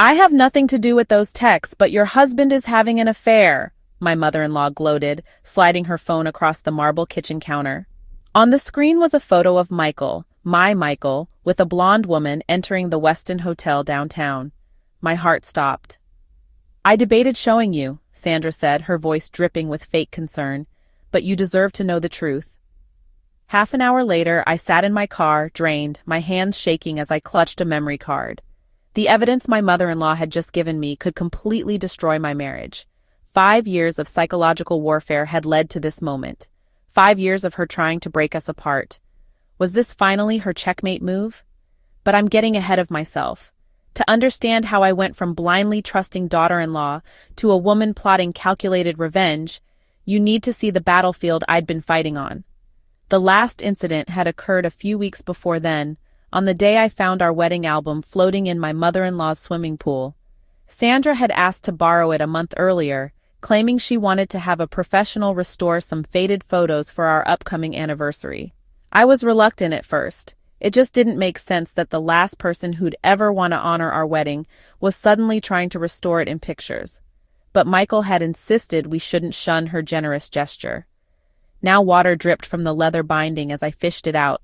I have nothing to do with those texts, but your husband is having an affair, my mother-in-law gloated, sliding her phone across the marble kitchen counter. On the screen was a photo of Michael, my Michael, with a blonde woman entering the Westin Hotel downtown. My heart stopped. I debated showing you, Sandra said, her voice dripping with fake concern, but you deserve to know the truth. Half an hour later, I sat in my car, drained, my hands shaking as I clutched a memory card. The evidence my mother-in-law had just given me could completely destroy my marriage. 5 years of psychological warfare had led to this moment. 5 years of her trying to break us apart. Was this finally her checkmate move? But I'm getting ahead of myself. To understand how I went from blindly trusting daughter-in-law to a woman plotting calculated revenge, you need to see the battlefield I'd been fighting on. The last incident had occurred a few weeks before then, on the day I found our wedding album floating in my mother-in-law's swimming pool. Sandra had asked to borrow it a month earlier, claiming she wanted to have a professional restore some faded photos for our upcoming anniversary. I was reluctant at first. It just didn't make sense that the last person who'd ever want to honor our wedding was suddenly trying to restore it in pictures. But Michael had insisted we shouldn't shun her generous gesture. Now water dripped from the leather binding as I fished it out,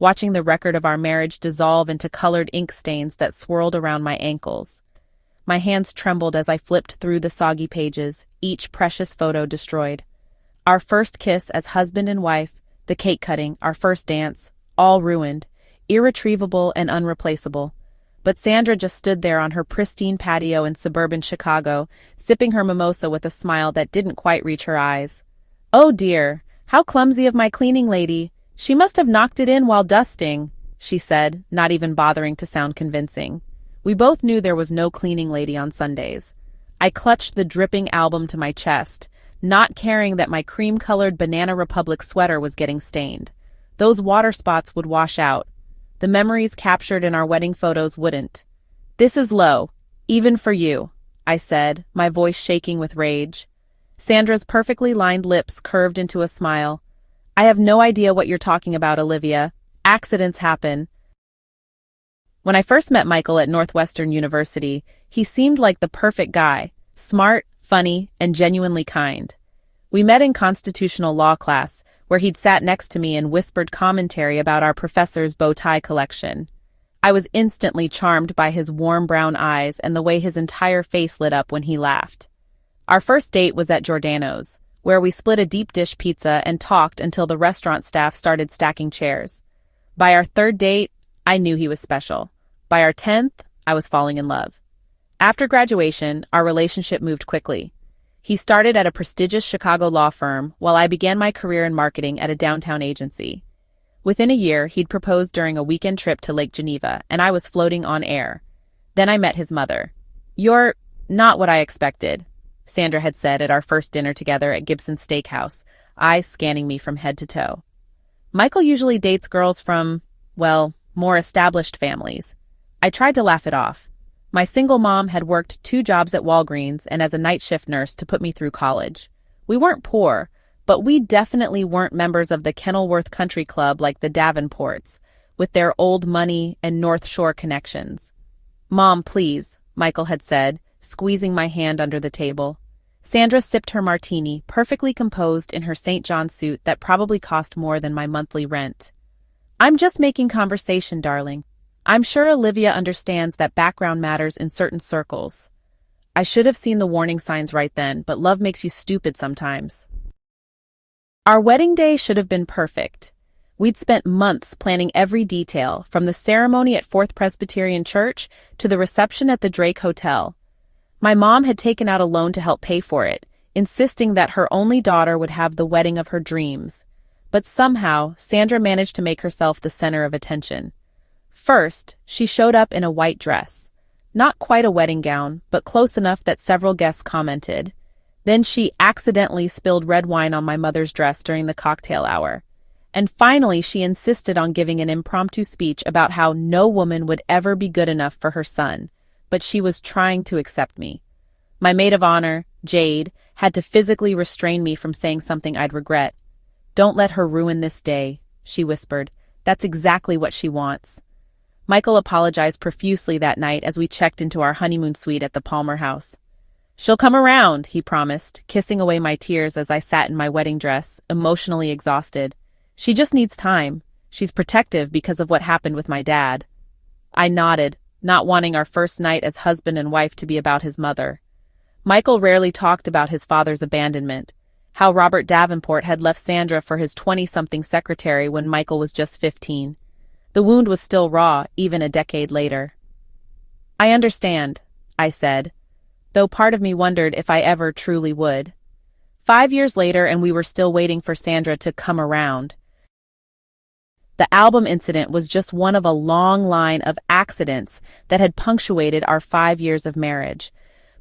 watching the record of our marriage dissolve into colored ink stains that swirled around my ankles. My hands trembled as I flipped through the soggy pages, each precious photo destroyed. Our first kiss as husband and wife, the cake cutting, our first dance, all ruined, irretrievable and unreplaceable. But Sandra just stood there on her pristine patio in suburban Chicago, sipping her mimosa with a smile that didn't quite reach her eyes. "Oh dear, how clumsy of my cleaning lady. She must have knocked it in while dusting," she said, not even bothering to sound convincing. We both knew there was no cleaning lady on Sundays. I clutched the dripping album to my chest, not caring that my cream-colored Banana Republic sweater was getting stained. Those water spots would wash out. The memories captured in our wedding photos wouldn't. "This is low, even for you," I said, my voice shaking with rage. Sandra's perfectly lined lips curved into a smile. "I have no idea what you're talking about, Olivia. Accidents happen." When I first met Michael at Northwestern University, he seemed like the perfect guy, smart, funny, and genuinely kind. We met in constitutional law class, where he'd sat next to me and whispered commentary about our professor's bow tie collection. I was instantly charmed by his warm brown eyes and the way his entire face lit up when he laughed. Our first date was at Giordano's, where we split a deep dish pizza and talked until the restaurant staff started stacking chairs. By our third date, I knew he was special. By our 10th, I was falling in love. After graduation, our relationship moved quickly. He started at a prestigious Chicago law firm, while I began my career in marketing at a downtown agency. Within a year, he'd proposed during a weekend trip to Lake Geneva, and I was floating on air. Then I met his mother. "You're not what I expected," Sandra had said at our first dinner together at Gibson's Steakhouse, eyes scanning me from head to toe. "Michael usually dates girls from, well, more established families." I tried to laugh it off. My single mom had worked 2 jobs at Walgreens and as a night shift nurse to put me through college. We weren't poor, but we definitely weren't members of the Kenilworth Country Club like the Davenports, with their old money and North Shore connections. "Mom, please," Michael had said, squeezing my hand under the table. Sandra sipped her martini, perfectly composed in her St. John suit that probably cost more than my monthly rent. "I'm just making conversation, darling. I'm sure Olivia understands that background matters in certain circles." I should have seen the warning signs right then, but love makes you stupid sometimes. Our wedding day should have been perfect. We'd spent months planning every detail, from the ceremony at Fourth Presbyterian Church to the reception at the Drake Hotel. My mom had taken out a loan to help pay for it, insisting that her only daughter would have the wedding of her dreams. But somehow, Sandra managed to make herself the center of attention. First, she showed up in a white dress. Not quite a wedding gown, but close enough that several guests commented. Then she accidentally spilled red wine on my mother's dress during the cocktail hour. And finally, she insisted on giving an impromptu speech about how no woman would ever be good enough for her son, but she was trying to accept me. My maid of honor, Jade, had to physically restrain me from saying something I'd regret. "Don't let her ruin this day," she whispered. "That's exactly what she wants." Michael apologized profusely that night as we checked into our honeymoon suite at the Palmer house. "She'll come around," he promised, kissing away my tears as I sat in my wedding dress, emotionally exhausted. "She just needs time. She's protective because of what happened with my dad." I nodded, not wanting our first night as husband and wife to be about his mother. Michael rarely talked about his father's abandonment, how Robert Davenport had left Sandra for his 20-something secretary when Michael was just 15. The wound was still raw, even a decade later. "I understand," I said, though part of me wondered if I ever truly would. 5 years later, and we were still waiting for Sandra to come around. The album incident was just one of a long line of accidents that had punctuated our 5 years of marriage.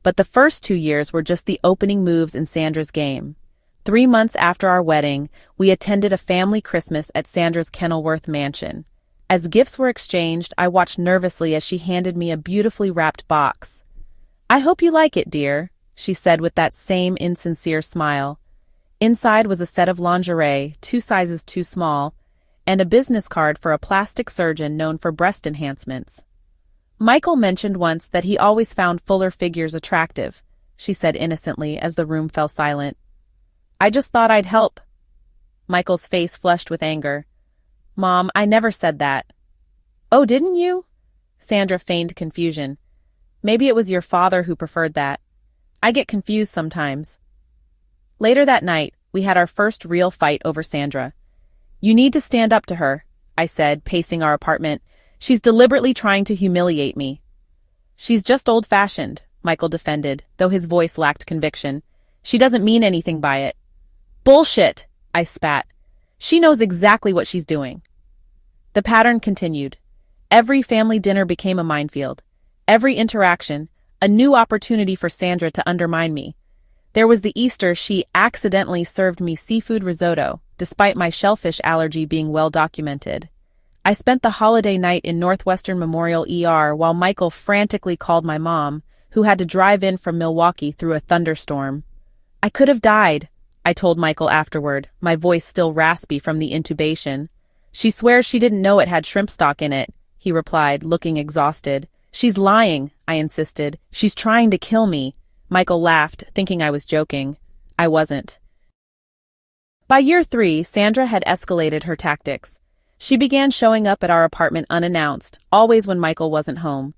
But the first 2 years were just the opening moves in Sandra's game. 3 months after our wedding, we attended a family Christmas at Sandra's Kenilworth mansion. As gifts were exchanged, I watched nervously as she handed me a beautifully wrapped box. "I hope you like it, dear," she said with that same insincere smile. Inside was a set of lingerie, 2 sizes too small, and a business card for a plastic surgeon known for breast enhancements. "Michael mentioned once that he always found fuller figures attractive," she said innocently as the room fell silent. "I just thought I'd help." Michael's face flushed with anger. "Mom, I never said that." "Oh, didn't you?" Sandra feigned confusion. "Maybe it was your father who preferred that. I get confused sometimes." Later that night, we had our first real fight over Sandra. "You need to stand up to her," I said, pacing our apartment. "She's deliberately trying to humiliate me." "She's just old-fashioned," Michael defended, though his voice lacked conviction. "She doesn't mean anything by it." "Bullshit," I spat. "She knows exactly what she's doing." The pattern continued. Every family dinner became a minefield. Every interaction, a new opportunity for Sandra to undermine me. There was the Easter she accidentally served me seafood risotto, despite my shellfish allergy being well documented. I spent the holiday night in Northwestern Memorial ER while Michael frantically called my mom, who had to drive in from Milwaukee through a thunderstorm. "I could have died," I told Michael afterward, my voice still raspy from the intubation. "She swears she didn't know it had shrimp stock in it," he replied, looking exhausted. "She's lying," I insisted. "She's trying to kill me." Michael laughed, thinking I was joking. I wasn't. By year 3, Sandra had escalated her tactics. She began showing up at our apartment unannounced, always when Michael wasn't home.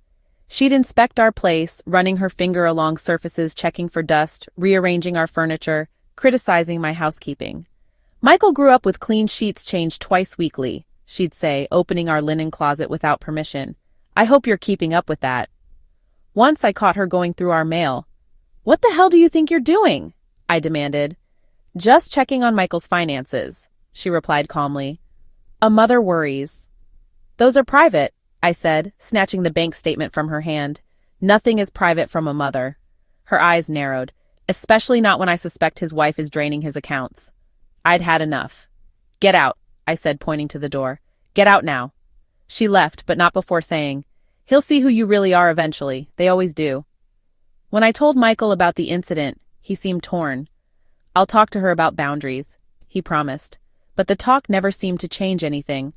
She'd inspect our place, running her finger along surfaces, checking for dust, rearranging our furniture, criticizing my housekeeping. "Michael grew up with clean sheets changed twice weekly," she'd say, opening our linen closet without permission. "I hope you're keeping up with that." Once I caught her going through our mail. "What the hell do you think you're doing?" I demanded. "Just checking on Michael's finances," she replied calmly. "A mother worries." "Those are private," I said, snatching the bank statement from her hand. "Nothing is private from a mother." Her eyes narrowed, especially not when I suspect his wife is draining his accounts. I'd had enough. "Get out," I said, pointing to the door. "Get out now." She left, but not before saying, "He'll see who you really are eventually. They always do." When I told Michael about the incident, he seemed torn. "I'll talk to her about boundaries," he promised. But the talk never seemed to change anything.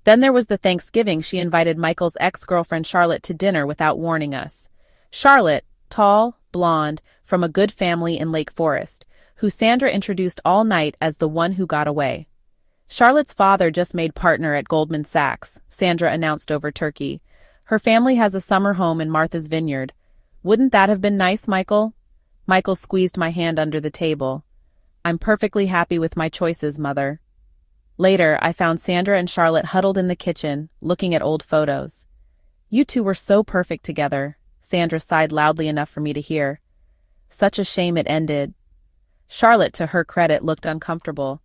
Then there was the Thanksgiving she invited Michael's ex-girlfriend Charlotte to dinner without warning us. Charlotte, tall, blonde, from a good family in Lake Forest, who Sandra introduced all night as the one who got away. Charlotte's father just made partner at Goldman Sachs, Sandra announced over turkey. Her family has a summer home in Martha's Vineyard. "Wouldn't that have been nice, Michael?" Michael squeezed my hand under the table. "I'm perfectly happy with my choices, Mother." Later, I found Sandra and Charlotte huddled in the kitchen, looking at old photos. "You two were so perfect together," Sandra sighed loudly enough for me to hear. "Such a shame it ended." Charlotte, to her credit, looked uncomfortable.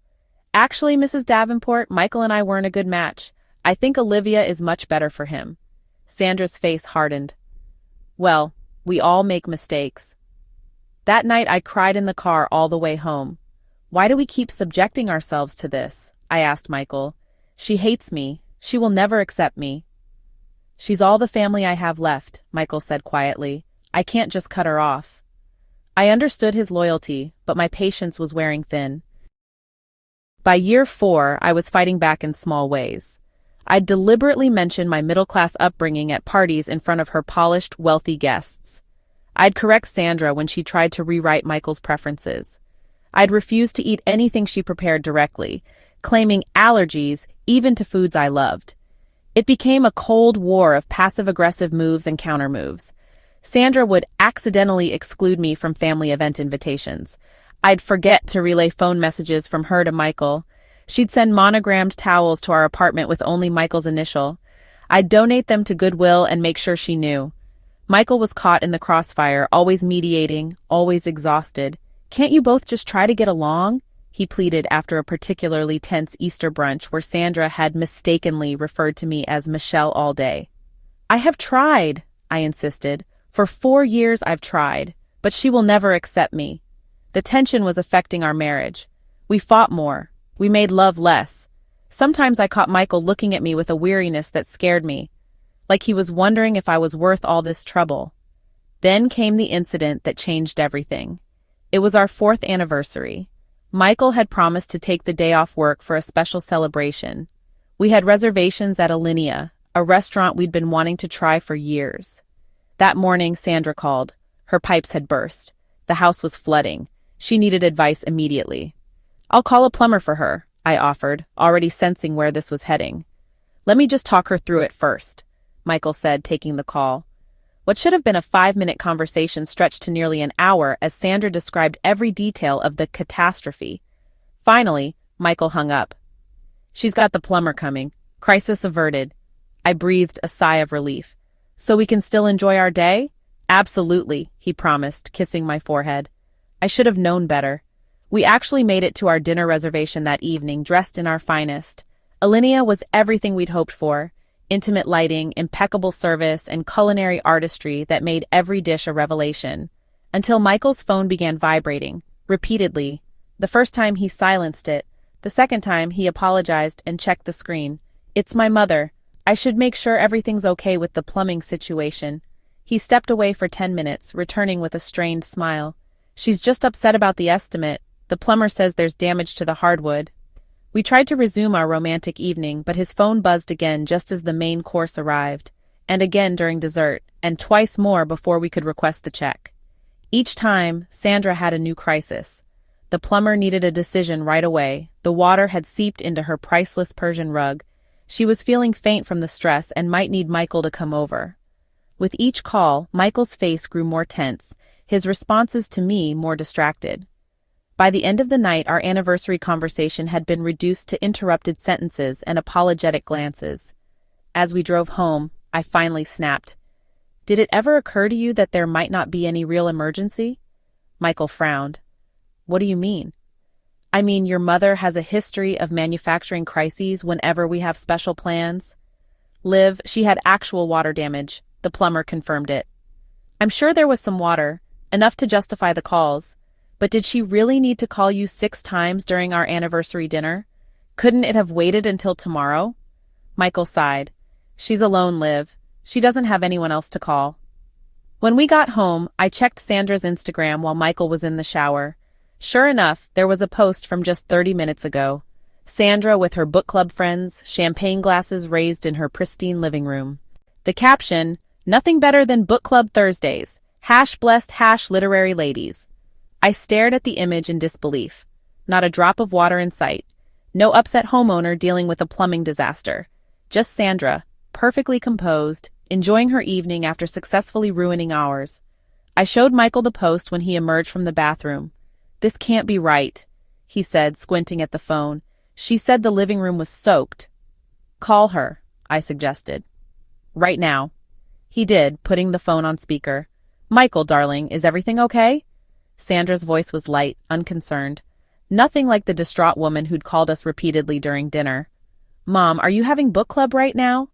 "Actually, Mrs. Davenport, Michael and I weren't a good match. I think Olivia is much better for him." Sandra's face hardened. "Well, we all make mistakes." That night I cried in the car all the way home. "Why do we keep subjecting ourselves to this?" I asked Michael. "She hates me. She will never accept me." "She's all the family I have left," Michael said quietly. "I can't just cut her off." I understood his loyalty, but my patience was wearing thin. By year 4, I was fighting back in small ways. I'd deliberately mention my middle-class upbringing at parties in front of her polished, wealthy guests. I'd correct Sandra when she tried to rewrite Michael's preferences. I'd refuse to eat anything she prepared directly, claiming allergies even to foods I loved. It became a cold war of passive-aggressive moves and counter-moves. Sandra would accidentally exclude me from family event invitations. I'd forget to relay phone messages from her to Michael. She'd send monogrammed towels to our apartment with only Michael's initial. I'd donate them to Goodwill and make sure she knew. Michael was caught in the crossfire, always mediating, always exhausted. "Can't you both just try to get along?" he pleaded after a particularly tense Easter brunch where Sandra had mistakenly referred to me as Michelle all day. "I have tried," I insisted. "For 4 years I've tried, but she will never accept me." The tension was affecting our marriage. We fought more. We made love less. Sometimes I caught Michael looking at me with a weariness that scared me, like he was wondering if I was worth all this trouble. Then came the incident that changed everything. It was our 4th anniversary. Michael had promised to take the day off work for a special celebration. We had reservations at Alinea, a restaurant we'd been wanting to try for years. That morning, Sandra called. Her pipes had burst. The house was flooding. She needed advice immediately. "I'll call a plumber for her," I offered, already sensing where this was heading. "Let me just talk her through it first," Michael said, taking the call. What should have been a 5-minute conversation stretched to nearly an hour as Sandra described every detail of the catastrophe. Finally, Michael hung up. "She's got the plumber coming. Crisis averted." I breathed a sigh of relief. "So we can still enjoy our day?" "Absolutely," he promised, kissing my forehead. I should have known better. We actually made it to our dinner reservation that evening, dressed in our finest. Alinea was everything we'd hoped for. Intimate lighting, impeccable service, and culinary artistry that made every dish a revelation. Until Michael's phone began vibrating, repeatedly. The first time he silenced it. The second time he apologized and checked the screen. "It's my mother. I should make sure everything's okay with the plumbing situation." He stepped away for 10 minutes, returning with a strained smile. "She's just upset about the estimate. The plumber says there's damage to the hardwood." We tried to resume our romantic evening, but his phone buzzed again just as the main course arrived, and again during dessert, and twice more before we could request the check. Each time, Sandra had a new crisis. The plumber needed a decision right away. The water had seeped into her priceless Persian rug. She was feeling faint from the stress and might need Michael to come over. With each call, Michael's face grew more tense, his responses to me more distracted. By the end of the night, our anniversary conversation had been reduced to interrupted sentences and apologetic glances. As we drove home, I finally snapped. "Did it ever occur to you that there might not be any real emergency?" Michael frowned. "What do you mean?" "I mean, your mother has a history of manufacturing crises whenever we have special plans." "Liv, she had actual water damage," the plumber confirmed it. "I'm sure there was some water, enough to justify the calls. But did she really need to call you 6 times during our anniversary dinner? Couldn't it have waited until tomorrow?" Michael sighed. "She's alone, Liv. She doesn't have anyone else to call." When we got home, I checked Sandra's Instagram while Michael was in the shower. Sure enough, there was a post from just 30 minutes ago. Sandra with her book club friends, champagne glasses raised in her pristine living room. The caption, "Nothing better than book club Thursdays. #blessed literary ladies." I stared at the image in disbelief. Not a drop of water in sight. No upset homeowner dealing with a plumbing disaster. Just Sandra, perfectly composed, enjoying her evening after successfully ruining ours. I showed Michael the post when he emerged from the bathroom. "This can't be right," he said, squinting at the phone. "She said the living room was soaked." "Call her," I suggested. "Right now." He did, putting the phone on speaker. "Michael, darling, is everything okay?" Sandra's voice was light, unconcerned. Nothing like the distraught woman who'd called us repeatedly during dinner. "Mom, are you having book club right now?"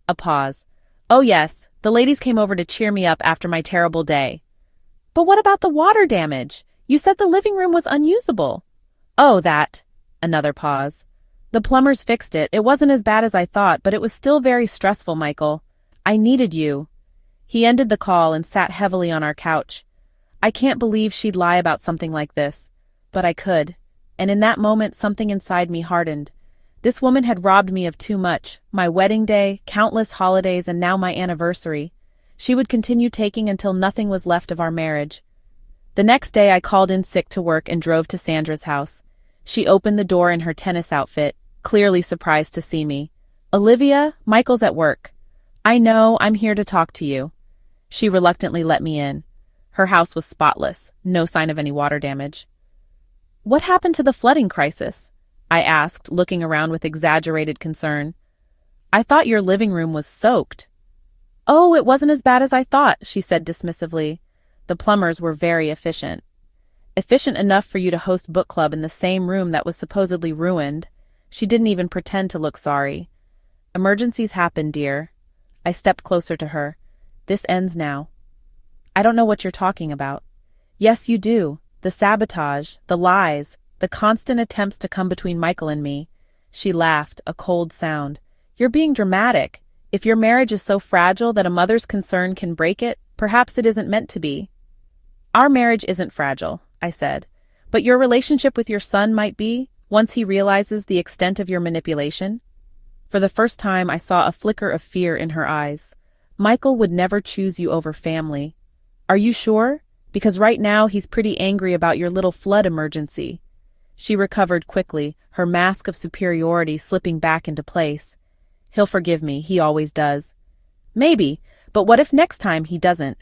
A pause. "Oh yes, the ladies came over to cheer me up after my terrible day." "But what about the water damage? You said the living room was unusable." "Oh, that." Another pause. "The plumbers fixed it. It wasn't as bad as I thought, but it was still very stressful, Michael. I needed you." He ended the call and sat heavily on our couch. I can't believe she'd lie about something like this, but I could, and in that moment something inside me hardened. This woman had robbed me of too much: my wedding day, countless holidays, and now my anniversary. She would continue taking until nothing was left of our marriage. The next day I called in sick to work and drove to Sandra's house. She opened the door in her tennis outfit, clearly surprised to see me. "Olivia, Michael's at work." "I know, I'm here to talk to you." She reluctantly let me in. Her house was spotless, no sign of any water damage. "What happened to the flooding crisis?" I asked, looking around with exaggerated concern. "I thought your living room was soaked." "Oh, it wasn't as bad as I thought," she said dismissively. "The plumbers were very efficient." "Efficient enough for you to host book club in the same room that was supposedly ruined." She didn't even pretend to look sorry. "Emergencies happen, dear." I stepped closer to her. "This ends now." "I don't know what you're talking about." "Yes, you do. The sabotage, the lies, the constant attempts to come between Michael and me." She laughed, a cold sound. "You're being dramatic. If your marriage is so fragile that a mother's concern can break it, perhaps it isn't meant to be." "Our marriage isn't fragile," I said. "But your relationship with your son might be, once he realizes the extent of your manipulation." For the first time, I saw a flicker of fear in her eyes. "Michael would never choose you over family." "Are you sure? Because right now he's pretty angry about your little flood emergency." She recovered quickly, her mask of superiority slipping back into place. "He'll forgive me, he always does." "Maybe, but what if next time he doesn't?"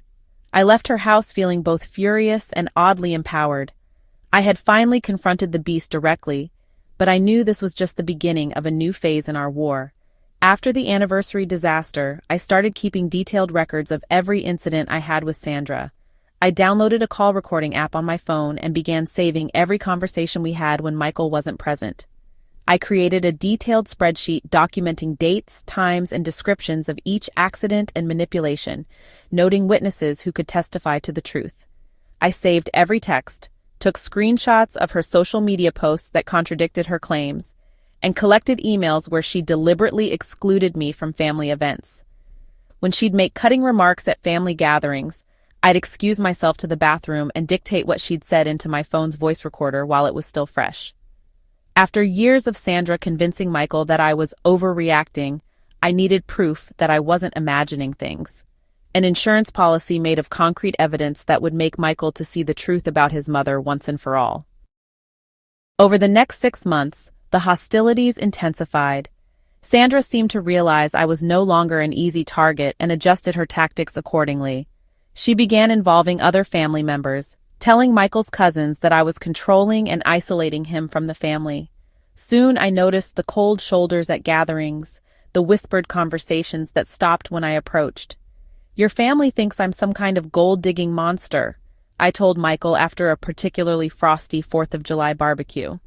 I left her house feeling both furious and oddly empowered. I had finally confronted the beast directly, but I knew this was just the beginning of a new phase in our war. After the anniversary disaster, I started keeping detailed records of every incident I had with Sandra. I downloaded a call recording app on my phone and began saving every conversation we had when Michael wasn't present. I created a detailed spreadsheet documenting dates, times, and descriptions of each accident and manipulation, noting witnesses who could testify to the truth. I saved every text, took screenshots of her social media posts that contradicted her claims, and collected emails where she deliberately excluded me from family events. When she'd make cutting remarks at family gatherings, I'd excuse myself to the bathroom and dictate what she'd said into my phone's voice recorder while it was still fresh. After years of Sandra convincing Michael that I was overreacting, I needed proof that I wasn't imagining things. An insurance policy made of concrete evidence that would make Michael to see the truth about his mother once and for all. Over the next 6 months, the hostilities intensified. Sandra seemed to realize I was no longer an easy target and adjusted her tactics accordingly. She began involving other family members, telling Michael's cousins that I was controlling and isolating him from the family. Soon I noticed the cold shoulders at gatherings, the whispered conversations that stopped when I approached. "Your family thinks I'm some kind of gold-digging monster," I told Michael after a particularly frosty 4th of July barbecue.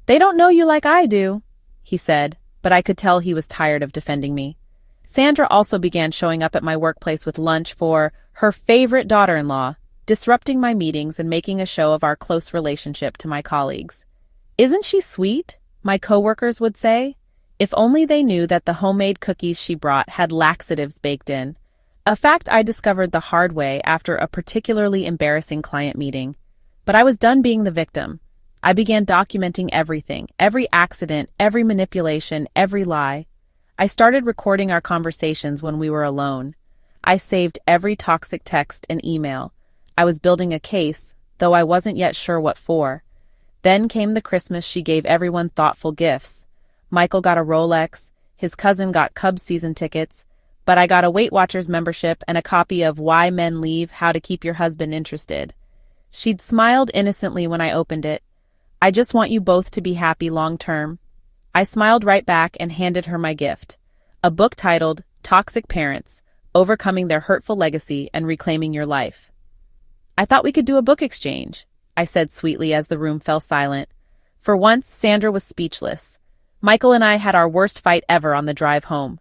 "They don't know you like I do," he said, but I could tell he was tired of defending me. Sandra also began showing up at my workplace with lunch for her favorite daughter-in-law, disrupting my meetings and making a show of our close relationship to my colleagues. "Isn't she sweet?" my coworkers would say. If only they knew that the homemade cookies she brought had laxatives baked in. A fact I discovered the hard way after a particularly embarrassing client meeting. But I was done being the victim. I began documenting everything, every accident, every manipulation, every lie. I started recording our conversations when we were alone. I saved every toxic text and email. I was building a case, though I wasn't yet sure what for. Then came the Christmas she gave everyone thoughtful gifts. Michael got a Rolex, his cousin got Cubs season tickets, but I got a Weight Watchers membership and a copy of Why Men Leave, How to Keep Your Husband Interested. She'd smiled innocently when I opened it. "I just want you both to be happy long term." I smiled right back and handed her my gift, a book titled Toxic Parents, Overcoming Their Hurtful Legacy and Reclaiming Your Life. "I thought we could do a book exchange," I said sweetly as the room fell silent. For once, Sandra was speechless. Michael and I had our worst fight ever on the drive home.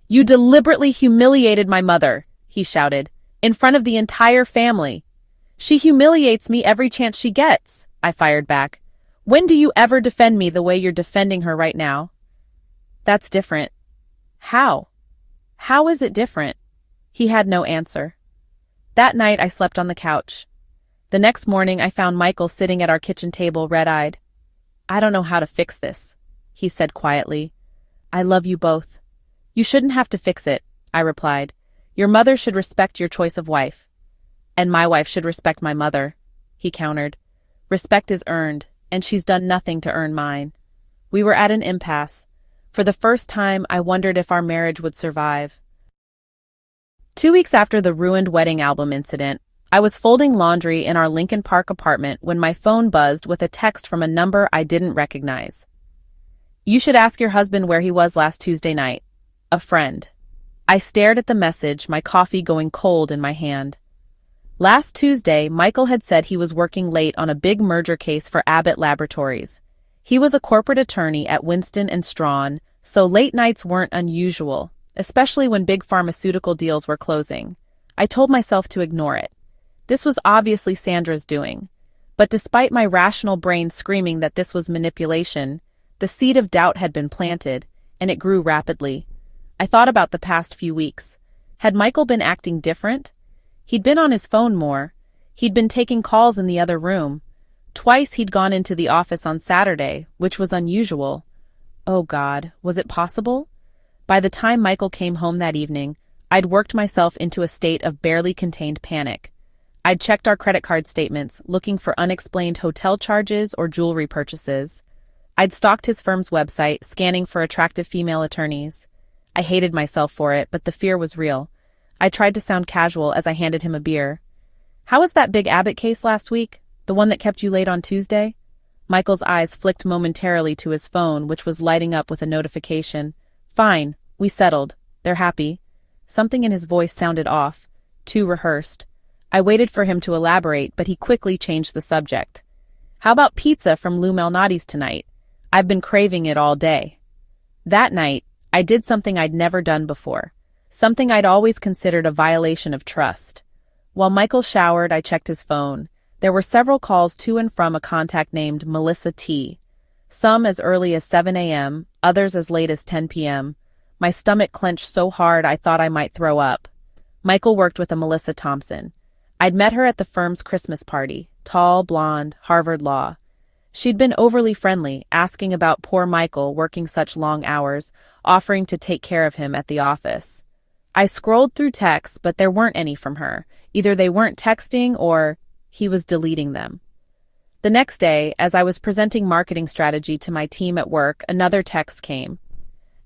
"You deliberately humiliated my mother," he shouted, "in front of the entire family." "She humiliates me every chance she gets," I fired back. "When do you ever defend me the way you're defending her right now?" "That's different." "How? How is it different?" He had no answer. That night I slept on the couch. The next morning I found Michael sitting at our kitchen table red-eyed. "I don't know how to fix this," he said quietly. I love you both. You shouldn't have to fix it, I replied. Your mother should respect your choice of wife. And my wife should respect my mother, he countered. Respect is earned, and she's done nothing to earn mine. We were at an impasse. For the first time, I wondered if our marriage would survive. 2 weeks after the ruined wedding album incident, I was folding laundry in our Lincoln Park apartment when my phone buzzed with a text from a number I didn't recognize. You should ask your husband where he was last Tuesday night. A friend. I stared at the message, my coffee going cold in my hand. Last Tuesday, Michael had said he was working late on a big merger case for Abbott Laboratories. He was a corporate attorney at Winston & Strawn, so late nights weren't unusual, especially when big pharmaceutical deals were closing. I told myself to ignore it. This was obviously Sandra's doing. But despite my rational brain screaming that this was manipulation, the seed of doubt had been planted, and it grew rapidly. I thought about the past few weeks. Had Michael been acting different? He'd been on his phone more. He'd been taking calls in the other room. Twice he'd gone into the office on Saturday, which was unusual. Oh God, was it possible? By the time Michael came home that evening, I'd worked myself into a state of barely contained panic. I'd checked our credit card statements, looking for unexplained hotel charges or jewelry purchases. I'd stalked his firm's website, scanning for attractive female attorneys. I hated myself for it, but the fear was real. I tried to sound casual as I handed him a beer. How was that big Abbott case last week? The one that kept you late on Tuesday? Michael's eyes flicked momentarily to his phone, which was lighting up with a notification. Fine, we settled. They're happy. Something in his voice sounded off, too rehearsed. I waited for him to elaborate, but he quickly changed the subject. How about pizza from Lou Malnati's tonight? I've been craving it all day. That night, I did something I'd never done before. Something I'd always considered a violation of trust. While Michael showered, I checked his phone. There were several calls to and from a contact named Melissa T. Some as early as 7 a.m., others as late as 10 p.m. My stomach clenched so hard I thought I might throw up. Michael worked with a Melissa Thompson. I'd met her at the firm's Christmas party, tall, blonde, Harvard Law. She'd been overly friendly, asking about poor Michael working such long hours, offering to take care of him at the office. I scrolled through texts, but there weren't any from her. Either they weren't texting or he was deleting them. The next day, as I was presenting marketing strategy to my team at work, another text came.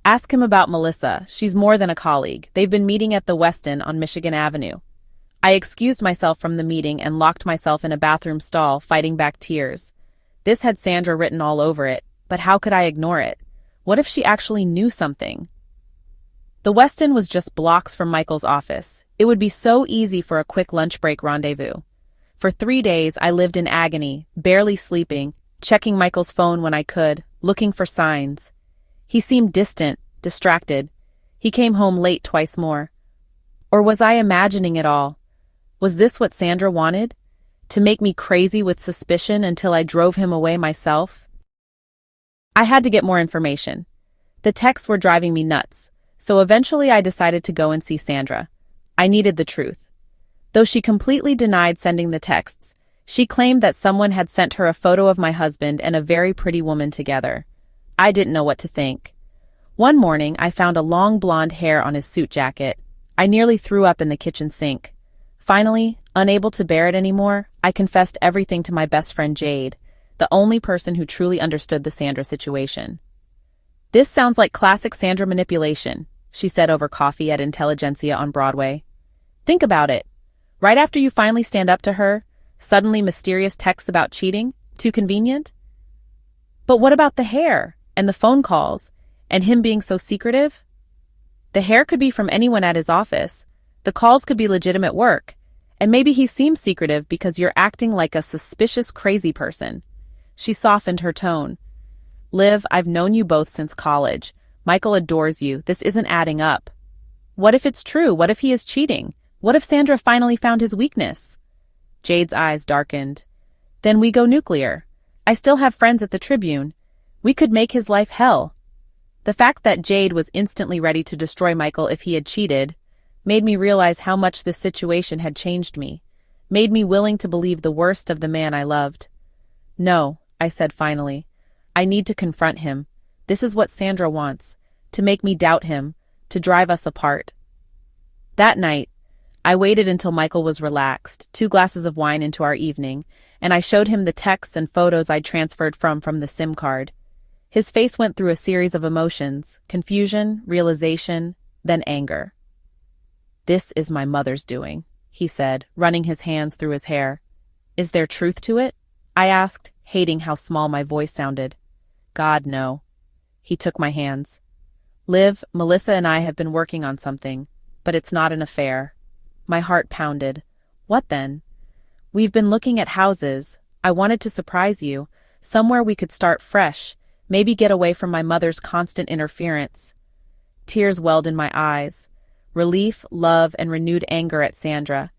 Ask him about Melissa. She's more than a colleague. They've been meeting at the Westin on Michigan Avenue. I excused myself from the meeting and locked myself in a bathroom stall, fighting back tears. This had Sandra written all over it, but how could I ignore it? What if she actually knew something? The Westin was just blocks from Michael's office. It would be so easy for a quick lunch break rendezvous. For 3 days, I lived in agony, barely sleeping, checking Michael's phone when I could, looking for signs. He seemed distant, distracted. He came home late twice more. Or was I imagining it all? Was this what Sandra wanted? To make me crazy with suspicion until I drove him away myself? I had to get more information. The texts were driving me nuts, so eventually I decided to go and see Sandra. I needed the truth. Though she completely denied sending the texts, she claimed that someone had sent her a photo of my husband and a very pretty woman together. I didn't know what to think. One morning, I found a long blonde hair on his suit jacket. I nearly threw up in the kitchen sink. Finally, unable to bear it anymore, I confessed everything to my best friend Jade, the only person who truly understood the Sandra situation. This sounds like classic Sandra manipulation, she said over coffee at Intelligentsia on Broadway. Think about it. Right after you finally stand up to her, suddenly mysterious texts about cheating? Too convenient? But what about the hair, and the phone calls, and him being so secretive? The hair could be from anyone at his office. The calls could be legitimate work. And maybe he seems secretive because you're acting like a suspicious crazy person. She softened her tone. Liv, I've known you both since college. Michael adores you. This isn't adding up. What if it's true? What if he is cheating? What if Sandra finally found his weakness? Jade's eyes darkened. Then we go nuclear. I still have friends at the Tribune. We could make his life hell. The fact that Jade was instantly ready to destroy Michael if he had cheated made me realize how much this situation had changed me, made me willing to believe the worst of the man I loved. No, I said finally. I need to confront him. This is what Sandra wants, to make me doubt him, to drive us apart. That night, I waited until Michael was relaxed, 2 glasses of wine into our evening, and I showed him the texts and photos I'd transferred from the SIM card. His face went through a series of emotions, confusion, realization, then anger. "This is my mother's doing," he said, running his hands through his hair. "Is there truth to it?" I asked, hating how small my voice sounded. "God, no." He took my hands. "Liv, Melissa and I have been working on something, but it's not an affair." My heart pounded. "What then?" "We've been looking at houses. I wanted to surprise you, somewhere we could start fresh, maybe get away from my mother's constant interference." Tears welled in my eyes. Relief, love, and renewed anger at Sandra.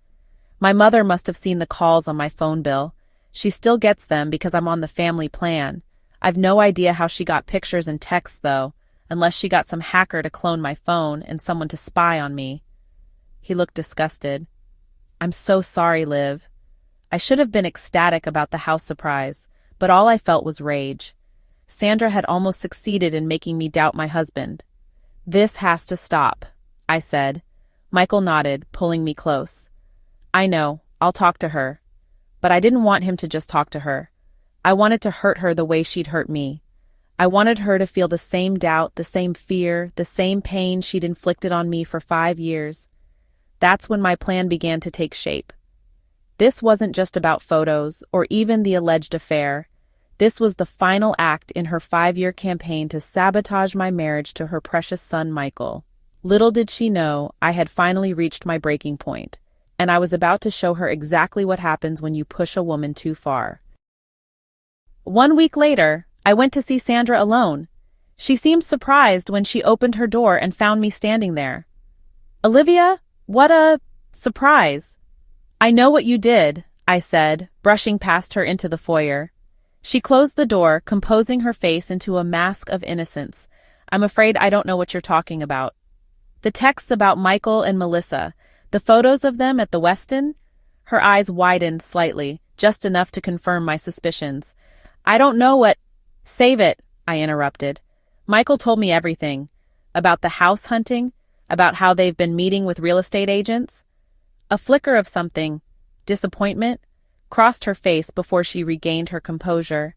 My mother must have seen the calls on my phone bill. She still gets them because I'm on the family plan. I've no idea how she got pictures and texts, though, unless she got some hacker to clone my phone and someone to spy on me. He looked disgusted. "I'm so sorry, Liv." I should have been ecstatic about the house surprise, but all I felt was rage. Sandra had almost succeeded in making me doubt my husband. "This has to stop," I said. Michael nodded, pulling me close. "I know, I'll talk to her." But I didn't want him to just talk to her. I wanted to hurt her the way she'd hurt me. I wanted her to feel the same doubt, the same fear, the same pain she'd inflicted on me for 5 years. That's when my plan began to take shape. This wasn't just about photos, or even the alleged affair. This was the final act in her 5-year campaign to sabotage my marriage to her precious son, Michael. Little did she know, I had finally reached my breaking point, and I was about to show her exactly what happens when you push a woman too far. 1 week later, I went to see Sandra alone. She seemed surprised when she opened her door and found me standing there. "Olivia, what a surprise." "I know what you did," I said, brushing past her into the foyer. She closed the door, composing her face into a mask of innocence. "I'm afraid I don't know what you're talking about." "The texts about Michael and Melissa, the photos of them at the Westin?" Her eyes widened slightly, just enough to confirm my suspicions. "I don't know what—" "Save it," I interrupted. "Michael told me everything. About the house hunting, about how they've been meeting with real estate agents." A flicker of something, disappointment, crossed her face before she regained her composure.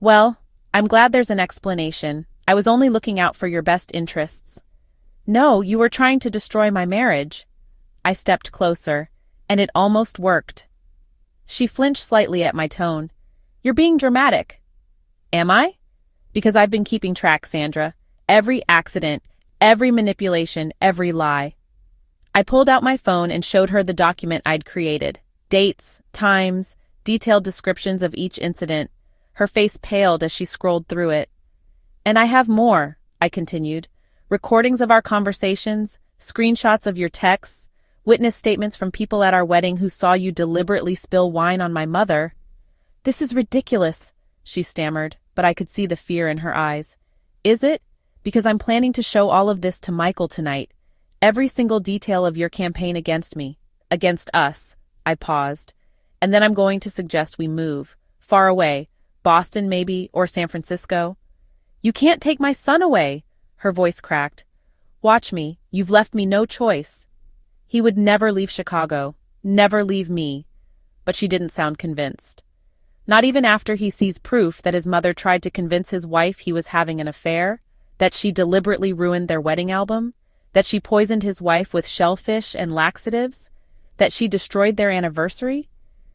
"Well, I'm glad there's an explanation. I was only looking out for your best interests." "No, you were trying to destroy my marriage." I stepped closer, and it almost worked. She flinched slightly at my tone. "You're being dramatic." "Am I?" "Because I've been keeping track, Sandra. Every accident, every manipulation, every lie." I pulled out my phone and showed her the document I'd created. Dates, times, detailed descriptions of each incident. Her face paled as she scrolled through it. "And I have more," I continued. "Recordings of our conversations, screenshots of your texts, witness statements from people at our wedding who saw you deliberately spill wine on my mother." "This is ridiculous," she stammered, but I could see the fear in her eyes. "Is it? Because I'm planning to show all of this to Michael tonight. Every single detail of your campaign against me. Against us." I paused. "And then I'm going to suggest we move. Far away. Boston, maybe, or San Francisco." "You can't take my son away," her voice cracked. "Watch me. You've left me no choice." He would never leave Chicago. Never leave me. But she didn't sound convinced. Not even after he sees proof that his mother tried to convince his wife he was having an affair, that she deliberately ruined their wedding album, that she poisoned his wife with shellfish and laxatives, that she destroyed their anniversary.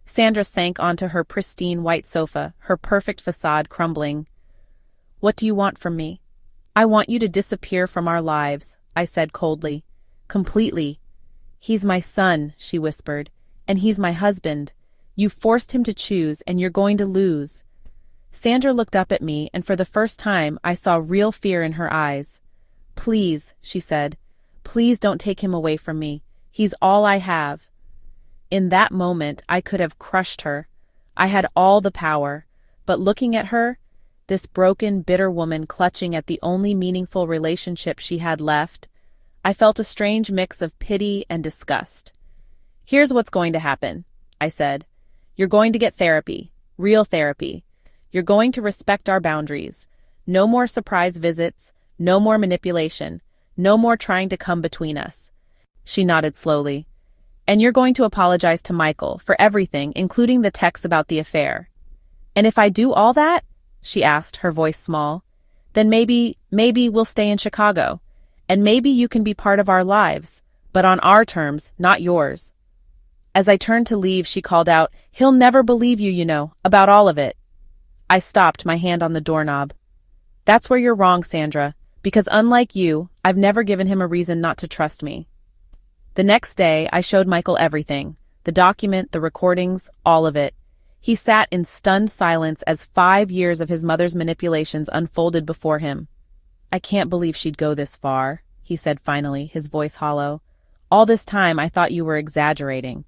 Sandra sank onto her pristine white sofa, her perfect facade crumbling. "What do you want from me?" "I want you to disappear from our lives," I said coldly. "Completely." "He's my son," she whispered, "and he's my husband. You forced him to choose, and you're going to lose." Sandra looked up at me, and for the first time, I saw real fear in her eyes. "Please," she said, "please don't take him away from me. He's all I have." In that moment, I could have crushed her. I had all the power, but looking at her, this broken, bitter woman clutching at the only meaningful relationship she had left, I felt a strange mix of pity and disgust. "Here's what's going to happen," I said. "You're going to get therapy, real therapy. You're going to respect our boundaries. No more surprise visits, no more manipulation, no more trying to come between us. She nodded slowly. And you're going to apologize to Michael for everything, including the texts about the affair. And if I do all that, she asked, her voice small, then maybe we'll stay in Chicago. And maybe you can be part of our lives, but on our terms, not yours. As I turned to leave, she called out, "He'll never believe you, about all of it." I stopped, my hand on the doorknob. That's where you're wrong, Sandra, because unlike you, I've never given him a reason not to trust me. The next day, I showed Michael everything, the document, the recordings, all of it. He sat in stunned silence as 5 years of his mother's manipulations unfolded before him. "I can't believe she'd go this far," he said finally, his voice hollow. "All this time I thought you were exaggerating."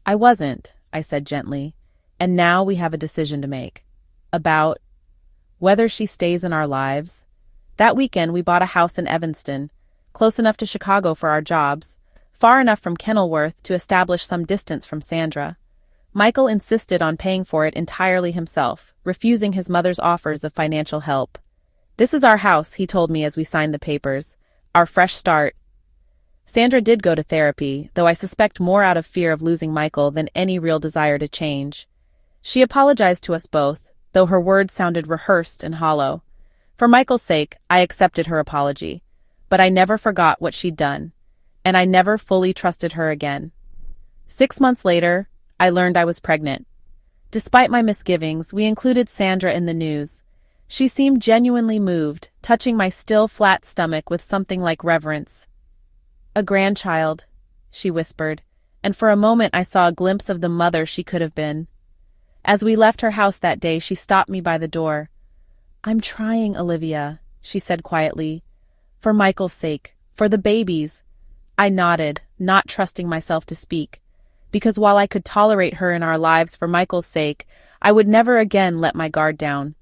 "I wasn't," I said gently. "And now we have a decision to make. About whether she stays in our lives." That weekend we bought a house in Evanston, close enough to Chicago for our jobs, far enough from Kenilworth to establish some distance from Sandra. Michael insisted on paying for it entirely himself, refusing his mother's offers of financial help. "This is our house," he told me as we signed the papers. "Our fresh start." Sandra did go to therapy, though I suspect more out of fear of losing Michael than any real desire to change. She apologized to us both, though her words sounded rehearsed and hollow. For Michael's sake, I accepted her apology, but I never forgot what she'd done, and I never fully trusted her again. 6 months later, I learned I was pregnant. Despite my misgivings, we included Sandra in the news. She seemed genuinely moved, touching my still flat stomach with something like reverence. "A grandchild," she whispered, and for a moment I saw a glimpse of the mother she could have been. As we left her house that day, she stopped me by the door. "I'm trying, Olivia," she said quietly. "For Michael's sake, for the baby's." I nodded, not trusting myself to speak, because while I could tolerate her in our lives for Michael's sake, I would never again let my guard down.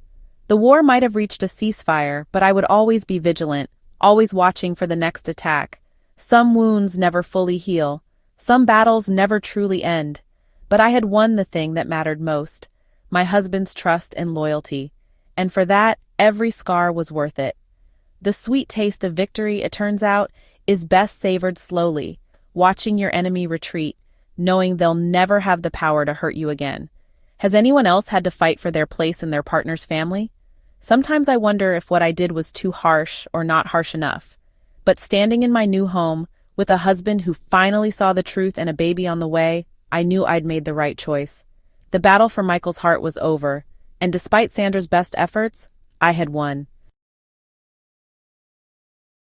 The war might have reached a ceasefire, but I would always be vigilant, always watching for the next attack. Some wounds never fully heal, some battles never truly end, but I had won the thing that mattered most, my husband's trust and loyalty, and for that, every scar was worth it. The sweet taste of victory, it turns out, is best savored slowly, watching your enemy retreat, knowing they'll never have the power to hurt you again. Has anyone else had to fight for their place in their partner's family? Sometimes I wonder if what I did was too harsh or not harsh enough. But standing in my new home, with a husband who finally saw the truth and a baby on the way, I knew I'd made the right choice. The battle for Michael's heart was over, and despite Sandra's best efforts, I had won.